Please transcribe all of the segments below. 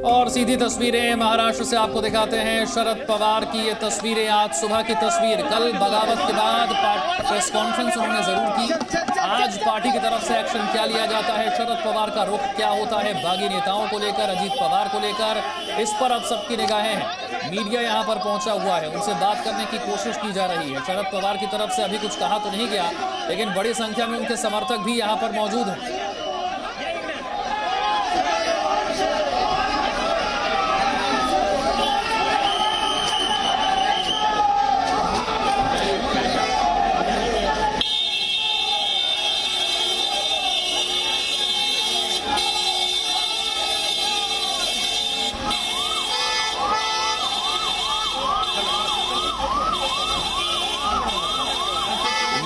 और सीधी तस्वीरें महाराष्ट्र से आपको दिखाते हैं। शरद पवार की ये तस्वीरें, आज सुबह की तस्वीर। कल बगावत के बाद प्रेस कॉन्फ्रेंस उन्होंने जरूर की। आज पार्टी की तरफ से एक्शन क्या लिया जाता है, शरद पवार का रुख क्या होता है बागी नेताओं को लेकर, अजीत पवार को लेकर, इस पर अब सबकी निगाहें हैं। मीडिया यहां पर पहुंचा हुआ है, उनसे बात करने की कोशिश की जा रही है। शरद पवार की तरफ से अभी कुछ कहा तो नहीं गया, लेकिन बड़ी संख्या में उनके समर्थक भी यहां पर मौजूद हैं।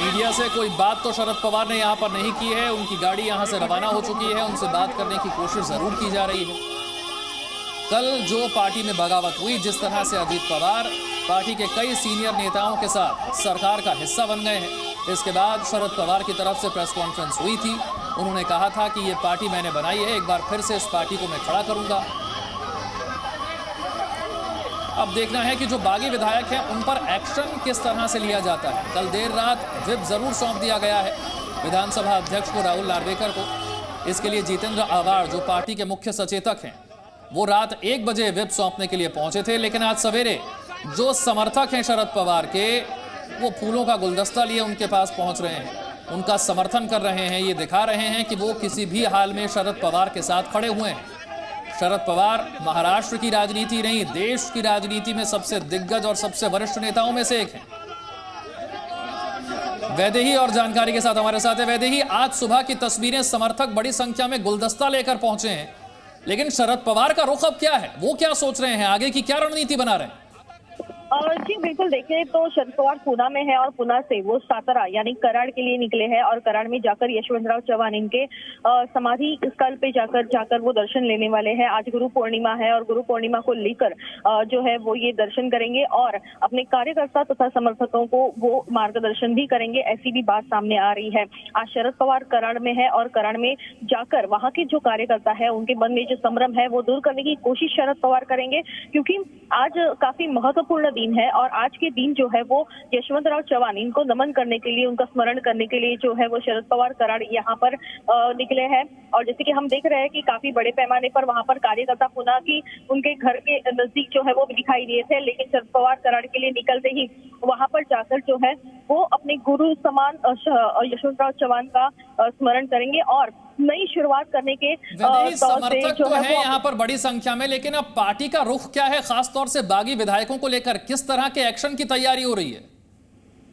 मीडिया से कोई बात तो शरद पवार ने यहां पर नहीं की है। उनकी गाड़ी यहां से रवाना हो चुकी है, उनसे बात करने की कोशिश जरूर की जा रही है। कल जो पार्टी में बगावत हुई, जिस तरह से अजीत पवार पार्टी के कई सीनियर नेताओं के साथ सरकार का हिस्सा बन गए हैं, इसके बाद शरद पवार की तरफ से प्रेस कॉन्फ्रेंस हुई थी। उन्होंने कहा था कि ये पार्टी मैंने बनाई है, एक बार फिर से इस पार्टी को मैं खड़ा करूंगा। अब देखना है कि जो बागी विधायक हैं उन पर एक्शन किस तरह से लिया जाता है। कल देर रात व्हिप जरूर सौंप दिया गया है विधानसभा अध्यक्ष को, राहुल नार्वेकर को। इसके लिए जितेंद्र आवाड़ जो पार्टी के मुख्य सचेतक हैं, वो रात 1 बजे व्हिप सौंपने के लिए पहुंचे थे। लेकिन आज सवेरे जो समर्थक हैं शरद पवार के, वो फूलों का गुलदस्ता लिए उनके पास पहुंच रहे हैं, उनका समर्थन कर रहे हैं। ये दिखा रहे हैं कि वो किसी भी हाल में शरद पवार के साथ खड़े हुए हैं। शरद पवार महाराष्ट्र की राजनीति नहीं, देश की राजनीति में सबसे दिग्गज और सबसे वरिष्ठ नेताओं में से एक हैं। वैदेही और जानकारी के साथ हमारे साथ है। वैदेही, आज सुबह की तस्वीरें, समर्थक बड़ी संख्या में गुलदस्ता लेकर पहुंचे हैं, लेकिन शरद पवार का रुख अब क्या है, वो क्या सोच रहे हैं, आगे की क्या रणनीति बना रहे हैं? जी बिल्कुल, देखिए तो शरद पवार पुणे में है और पुणे से वो सातारा यानी कराड़ के लिए निकले हैं और कराड़ में जाकर यशवंतराव चव्हाण इनके समाधि स्थल पे जाकर वो दर्शन लेने वाले हैं। आज गुरु पूर्णिमा है और गुरु पूर्णिमा को लेकर जो है वो ये दर्शन करेंगे और अपने कार्यकर्ता तथा समर्थकों को वो मार्गदर्शन भी करेंगे, ऐसी भी बात सामने आ रही है। आज शरद पवार कराड़ में है और कराड़ में जाकर वहां के जो कार्यकर्ता है उनके मन में जो संभ्रम है वो दूर करने की कोशिश शरद पवार करेंगे, क्योंकि आज काफी महत्वपूर्ण दिन है और आज के दिन जो है वो यशवंतराव चव्हाण इनको नमन करने के लिए, उनका स्मरण करने के लिए जो है वो शरद पवार कराड़ यहाँ पर निकले हैं। और जैसे कि हम देख रहे हैं कि काफी बड़े पैमाने पर वहां पर कार्यकर्ता पुणे की उनके घर के नजदीक जो है वो दिखाई दिए थे, लेकिन शरद पवार कराड़ के लिए निकलते ही वहां पर जाकर जो है वो अपने गुरु समान यशवंतराव चव्हाण का स्मरण करेंगे और नई शुरुआत करने के समर्थक तो है यहाँ पर बड़ी संख्या में, लेकिन अब पार्टी का रुख क्या है, खासतौर से बागी विधायकों को लेकर किस तरह के एक्शन की तैयारी हो रही है?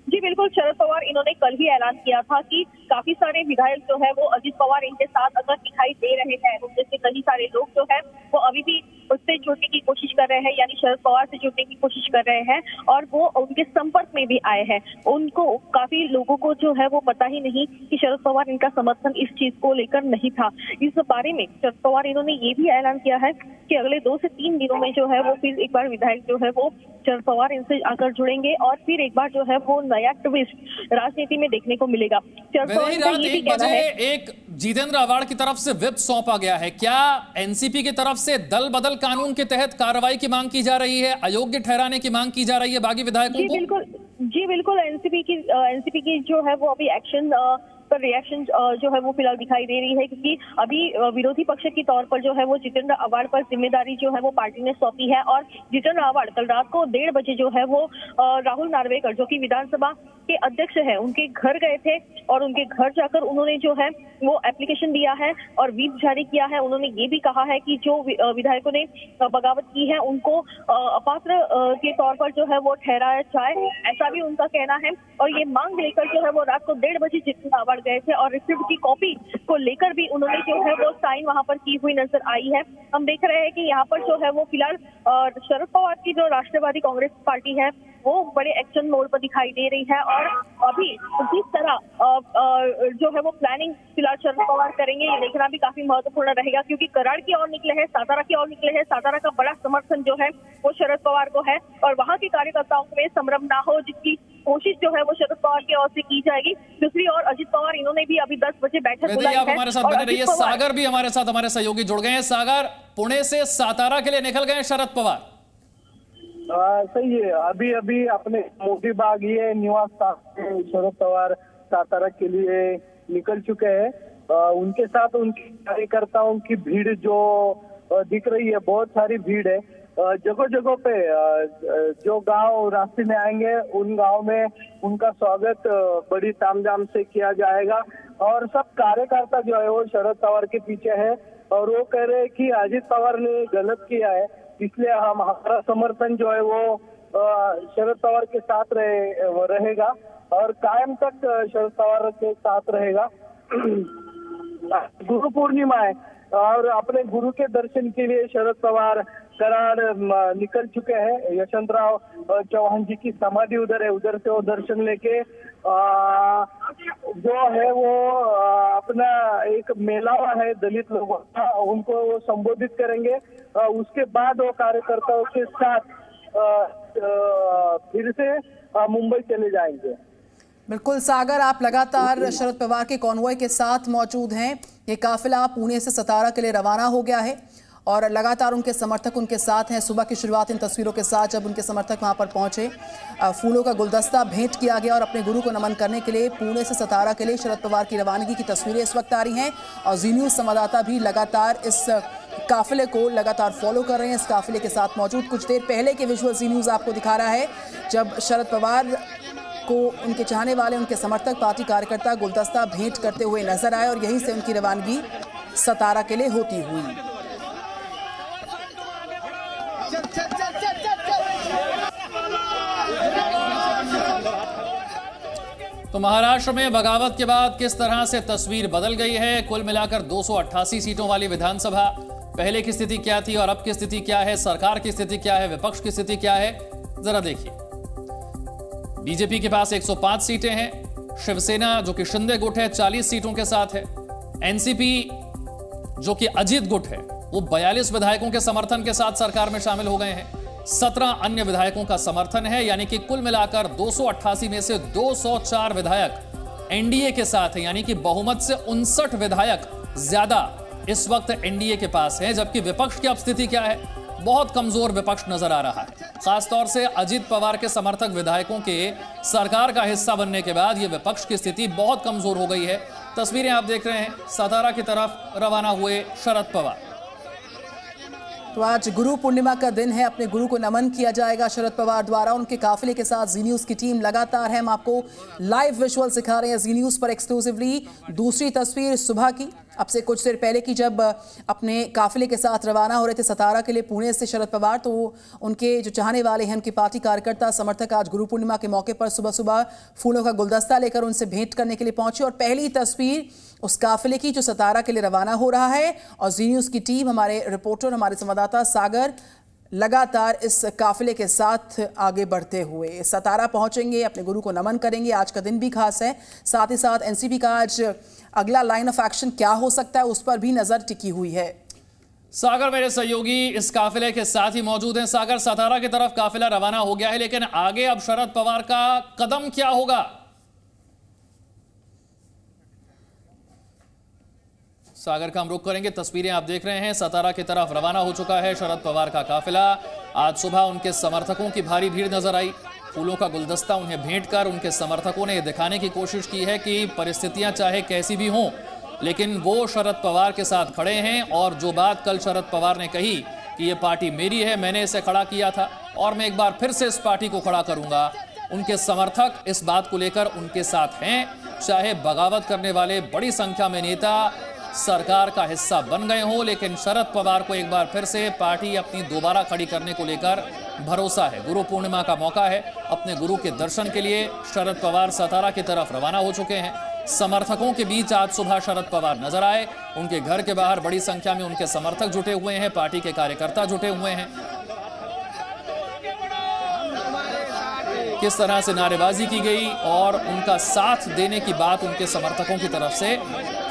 जी बिल्कुल, शरद पवार इन्होंने कल ही ऐलान किया था कि काफी सारे विधायक जो है वो अजीत पवार इनके साथ अगर दिखाई दे रहे हैं, जैसे कई सारे लोग जो है वो अभी भी उससे जुड़ने की कोशिश कर रहे हैं, यानी शरद पवार से जुड़ने की कोशिश कर रहे हैं और वो उनके संपर्क में भी आए हैं। उनको काफी लोगों को जो है वो पता ही नहीं कि शरद पवार इनका समर्थन इस चीज को लेकर नहीं था। इस बारे में शरद पवार इन्होंने ये भी ऐलान किया है कि अगले 2 से 3 दिनों में जो है वो फिर एक बार विधायक जो है वो शरद पवार इनसे आकर जुड़ेंगे और फिर एक बार जो है वो नया ट्विस्ट राजनीति में देखने को मिलेगा। शरद पवार का ये भी कहना है। एक जितेंद्र आवाड़ की तरफ से व्हिप सौंपा गया है, क्या एनसीपी की तरफ से दल बदल कानून के तहत कार्रवाई की मांग की जा रही है, अयोग्य ठहराने की मांग की जा रही है बागी विधायकों को? जी बिल्कुल, एनसीपी की जो है वो अभी एक्शन पर रिएक्शन जो है वो फिलहाल दिखाई दे रही है, क्योंकि अभी विरोधी पक्ष के तौर पर जो है वो जितेंद्र आवाड़ पर जिम्मेदारी जो है वो पार्टी ने सौंपी है और जितेंद्र आवाड़ कल रात को 1:30 बजे जो है वो राहुल नार्वेकर जो कि विधानसभा के अध्यक्ष है उनके घर गए थे और उनके घर जाकर उन्होंने जो है वो एप्लीकेशन दिया है और व्हिप जारी किया है। उन्होंने ये भी कहा है कि जो विधायकों ने बगावत की है उनको अपात्र के तौर पर जो है वो ठहराया जाए, ऐसा भी उनका कहना है। और ये मांग लेकर जो है वो रात को 1:30 बजे जितेंद्र आवाड़ गए थे और रिसिप्ट की कॉपी को लेकर भी उन्होंने जो है वो साइन वहां पर की हुई नजर आई है। हम देख रहे हैं कि यहाँ पर जो है वो फिलहाल शरद पवार की जो राष्ट्रवादी कांग्रेस पार्टी है वो बड़े एक्शन मोड पर दिखाई दे रही है और अभी जिस तरह जो है वो प्लानिंग फिलहाल शरद पवार करेंगे ये देखना भी काफी महत्वपूर्ण रहेगा, क्योंकि कराड़ की ओर निकले हैं, सातारा की ओर निकले हैं। सातारा का बड़ा समर्थन जो है वो शरद पवार को है और वहां के कार्यकर्ताओं में संभ्रम ना हो, जिसकी कोशिश जो है वो शरद पवार की ओर से की जाएगी। दूसरी ओर अजित पवार, इन्होंने भी अभी 10 बजे बैठक बुलाई है। आप हमारे साथ बने रहिए। सागर भी हमारे साथ, हमारे सहयोगी जुड़ गए हैं। सागर, पुणे से सातारा के लिए निकल गए शरद पवार। सही है, अभी अभी अपने मोदी बाग ये निवास स्थान शरद पवार सातारा के लिए निकल चुके हैं। उनके साथ उनके कार्यकर्ताओं की भीड़ जो दिख रही है, बहुत सारी भीड़ है। जगह जगह पे जो गांव रास्ते में आएंगे उन गांव में उनका स्वागत बड़ी तामझाम से किया जाएगा। और सब कार्यकर्ता जो है वो शरद पवार के पीछे है और वो कह रहे हैं कि अजित पवार ने गलत किया है, इसलिए हमारा समर्थन जो है वो शरद पवार के साथ रहेगा और कायम तक शरद पवार के साथ रहेगा। गुरु पूर्णिमा है और अपने गुरु के दर्शन के लिए शरद पवार कराड़ निकल चुके हैं। यशवंतराव चौहान जी की समाधि उधर है, उधर से वो दर्शन लेके जो है वो अपना एक मेलावा है दलित लोगों का, उनको वो संबोधित करेंगे। उसके बाद वो कार्यकर्ताओं के साथ फिर से मुंबई चले जाएंगे। बिल्कुल सागर, आप लगातार शरद पवार के कॉन्वॉय के साथ मौजूद हैं। ये काफिला पुणे से सतारा के लिए रवाना हो गया है और लगातार उनके समर्थक उनके साथ हैं। सुबह की शुरुआत इन तस्वीरों के साथ, जब उनके समर्थक वहां पर पहुंचे, फूलों का गुलदस्ता भेंट किया गया और अपने गुरु को नमन करने के लिए पुणे से सतारा के लिए शरद पवार की रवानगी की तस्वीरें इस वक्त आ रही हैं। और जी न्यूज़ संवाददाता भी लगातार इस काफिले को लगातार फॉलो कर रहे हैं, इस काफिले के साथ मौजूद। कुछ देर पहले के विजुअल जी न्यूज़ आपको दिखा रहा है जब शरद पवार को उनके चाहने वाले, उनके समर्थक, पार्टी कार्यकर्ता गुलदस्ता भेंट करते हुए नजर आए और यहीं से उनकी रवानगी सतारा के लिए होती हुई। तो महाराष्ट्र में बगावत के बाद किस तरह से तस्वीर बदल गई है। कुल मिलाकर 288 सीटों वाली विधानसभा, पहले की स्थिति क्या थी और अब की स्थिति क्या है, सरकार की स्थिति क्या है, विपक्ष की स्थिति क्या है, जरा देखिए। बीजेपी के पास 105 सीटें हैं, शिवसेना जो कि शिंदे गुट है 40 सीटों के साथ है, एनसीपी जो कि अजीत गुट है वो 42 विधायकों के समर्थन के साथ सरकार में शामिल हो गए हैं। 17 अन्य विधायकों का समर्थन है, यानी कि कुल मिलाकर 288 में से 204 विधायक एनडीए के साथ हैं, यानी कि बहुमत से 59 विधायक ज्यादा इस वक्त एनडीए के पास हैं। जबकि विपक्ष की अब स्थिति क्या है, बहुत कमजोर विपक्ष नजर आ रहा है। खासतौर से अजित पवार के समर्थक विधायकों के सरकार का हिस्सा बनने के बाद यह विपक्ष की स्थिति बहुत कमजोर हो गई है। तस्वीरें आप देख रहे हैं, सतारा की तरफ रवाना हुए शरद पवार। तो आज गुरु पूर्णिमा का दिन है, अपने गुरु को नमन किया जाएगा शरद पवार द्वारा। उनके काफिले के साथ जी न्यूज़ की टीम लगातार है। हम आपको लाइव विजुअल सिखा रहे हैं जी न्यूज़ पर एक्सक्लूसिवली। दूसरी तस्वीर सुबह की, अब से कुछ देर पहले की, जब अपने काफिले के साथ रवाना हो रहे थे सतारा के लिए पुणे से शरद पवार, तो उनके जो चाहने वाले हैं, उनकी पार्टी कार्यकर्ता समर्थक आज गुरु पूर्णिमा के मौके पर सुबह सुबह फूलों का गुलदस्ता लेकर उनसे भेंट करने के लिए पहुंचे। और पहली तस्वीर उस काफिले की जो सतारा के लिए रवाना हो रहा है और जी न्यूज़ की टीम, हमारे रिपोर्टर, हमारे संवाददाता सागर लगातार इस काफिले के साथ आगे बढ़ते हुए सतारा पहुंचेंगे, अपने गुरु को नमन करेंगे। आज का दिन भी खास है, साथ ही साथ एनसीपी का आज अगला लाइन ऑफ एक्शन क्या हो सकता है उस पर भी नजर टिकी हुई है। सागर मेरे सहयोगी इस काफिले के साथ ही मौजूद हैं। सागर, सतारा की तरफ काफिला रवाना हो गया है, लेकिन आगे अब शरद पवार का कदम क्या होगा? सागर का हम रुख करेंगे। तस्वीरें आप देख रहे हैं, सतारा की तरफ रवाना हो चुका है शरद पवार का काफिला। आज सुबह उनके समर्थकों की भारी भीड़ नजर आई, फूलों का गुलदस्ता उन्हें भेंट कर उनके समर्थकों ने यह दिखाने की कोशिश की है कि परिस्थितियां चाहे कैसी भी हों, लेकिन वो शरद पवार के साथ खड़े हैं। और जो बात कल शरद पवार ने कही कि ये पार्टी मेरी है, मैंने इसे खड़ा किया था और मैं एक बार फिर से इस पार्टी को खड़ा करूंगा, उनके समर्थक इस बात को लेकर उनके साथ हैं। चाहे बगावत करने वाले बड़ी संख्या में नेता सरकार का हिस्सा बन गए हों, लेकिन शरद पवार को एक बार फिर से पार्टी अपनी दोबारा खड़ी करने को लेकर भरोसा है। गुरु पूर्णिमा का मौका है, अपने गुरु के दर्शन के लिए शरद पवार सतारा की तरफ रवाना हो चुके हैं। समर्थकों के बीच आज सुबह शरद पवार नजर आए, उनके घर के बाहर बड़ी संख्या में उनके समर्थक जुटे हुए हैं, पार्टी के कार्यकर्ता जुटे हुए हैं। किस तरह से नारेबाजी की गई और उनका साथ देने की बात उनके समर्थकों की तरफ से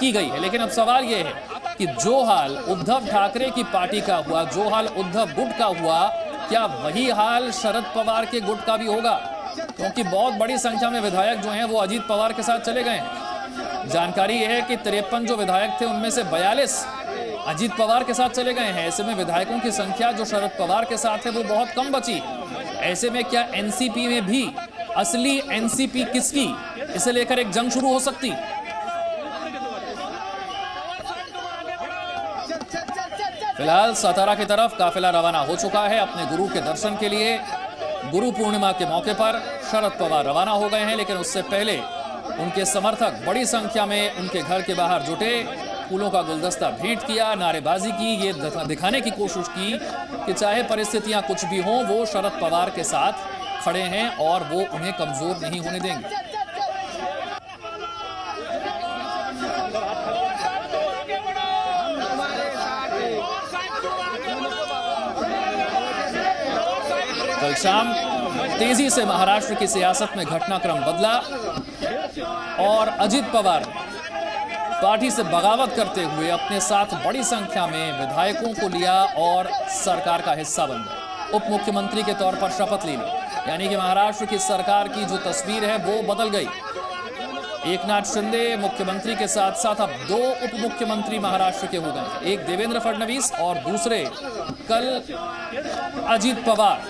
की गई है। लेकिन अब सवाल यह है कि जो हाल उद्धव ठाकरे की पार्टी का हुआ, जो हाल उद्धव गुट का हुआ, क्या वही हाल शरद पवार के गुट का भी होगा? क्योंकि बहुत बड़ी संख्या में विधायक जो हैं वो अजीत पवार के साथ चले गए हैं। जानकारी यह है कि 53 जो विधायक थे उनमें से 42 अजीत पवार के साथ चले गए हैं। ऐसे में विधायकों की संख्या जो शरद पवार के साथ है वो बहुत कम बची। ऐसे में क्या एनसीपी में भी असली एनसीपी किसकी, इसे लेकर एक जंग शुरू हो सकती। फिलहाल सतारा की तरफ काफिला रवाना हो चुका है अपने गुरु के दर्शन के लिए। गुरु पूर्णिमा के मौके पर शरद पवार रवाना हो गए हैं, लेकिन उससे पहले उनके समर्थक बड़ी संख्या में उनके घर के बाहर जुटे, फूलों का गुलदस्ता भेंट किया, नारेबाजी की, ये दिखाने की कोशिश की कि चाहे परिस्थितियां कुछ भी हों वो शरद पवार के साथ खड़े हैं और वो उन्हें कमजोर नहीं होने देंगे। कल शाम तेजी से महाराष्ट्र की सियासत में घटनाक्रम बदला और अजित पवार पार्टी से बगावत करते हुए अपने साथ बड़ी संख्या में विधायकों को लिया और सरकार का हिस्सा बन गए। उप मुख्यमंत्री के तौर पर शपथ ले ली, यानी कि महाराष्ट्र की सरकार की जो तस्वीर है वो बदल गई। एकनाथ शिंदे मुख्यमंत्री के साथ साथ अब 2 उप मुख्यमंत्री महाराष्ट्र के हो गए, एक देवेंद्र फडणवीस और दूसरे कल अजित पवार,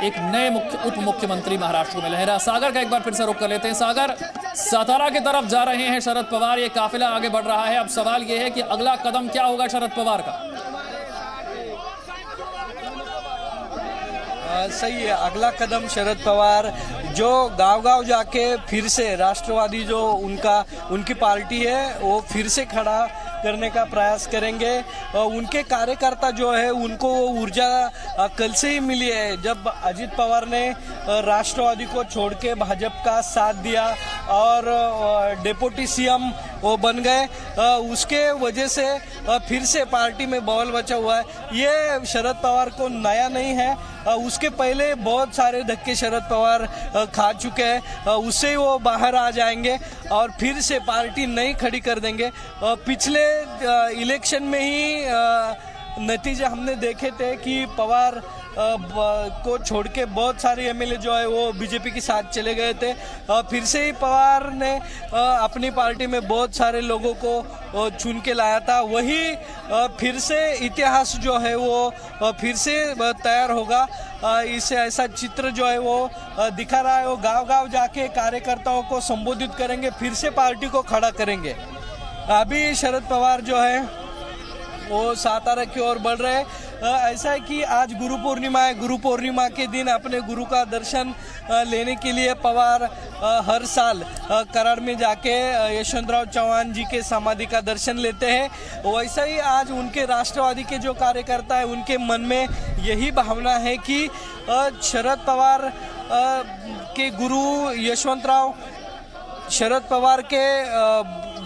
एक नए उप मुख्यमंत्री महाराष्ट्र में। लहरा सागर का एक बार फिर से रुख कर लेते हैं। सागर, सतारा की तरफ जा रहे हैं शरद पवार, ये काफिला आगे बढ़ रहा है। अब सवाल ये है कि अगला कदम क्या होगा शरद पवार का। सही है, अगला कदम शरद पवार जो गांव-गांव जाके फिर से राष्ट्रवादी जो उनकी पार्टी है वो फिर से खड़ा करने का प्रयास करेंगे। उनके कार्यकर्ता जो है उनको ऊर्जा कल से ही मिली है, जब अजित पवार ने राष्ट्रवादी को छोड़ के भाजपा का साथ दिया और डेप्यूटी सीएम वो बन गए। उसके वजह से फिर से पार्टी में बवाल बचा हुआ है। ये शरद पवार को नया नहीं है, उसके पहले बहुत सारे धक्के शरद पवार खा चुके हैं, उससे ही वो बाहर आ जाएंगे और फिर से पार्टी नई खड़ी कर देंगे। पिछले इलेक्शन में ही नतीजे हमने देखे थे कि पवार को छोड़ के बहुत सारे एमएलए जो है वो बीजेपी के साथ चले गए थे। फिर से ही पवार ने अपनी पार्टी में बहुत सारे लोगों को चुन के लाया था। वही फिर से इतिहास जो है वो फिर से तैयार होगा। इससे ऐसा चित्र जो है वो दिखा रहा है। वो गांव-गांव जाके कार्यकर्ताओं को संबोधित करेंगे, फिर से पार्टी को खड़ा करेंगे। अभी शरद पवार जो है वो सातारा की ओर बढ़ रहे हैं। ऐसा है कि आज गुरु पूर्णिमा है। गुरु पूर्णिमा के दिन अपने गुरु का दर्शन लेने के लिए पवार हर साल कराड़ में जाके यशवंतराव चौहान जी के समाधि का दर्शन लेते हैं। वैसा ही आज उनके राष्ट्रवादी के जो कार्यकर्ता है उनके मन में यही भावना है कि शरद पवार के गुरु यशवंतराव, शरद पवार के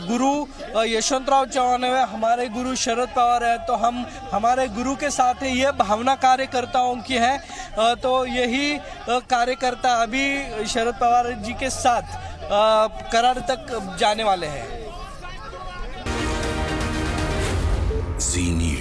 गुरु यशवंतराव चौहान है, हमारे गुरु शरद पवार है, तो हम हमारे गुरु के साथ है। ये भावना कार्यकर्ताओं की है। तो यही कार्यकर्ता अभी शरद पवार जी के साथ कराड़ तक जाने वाले हैं। जी न्यूज़।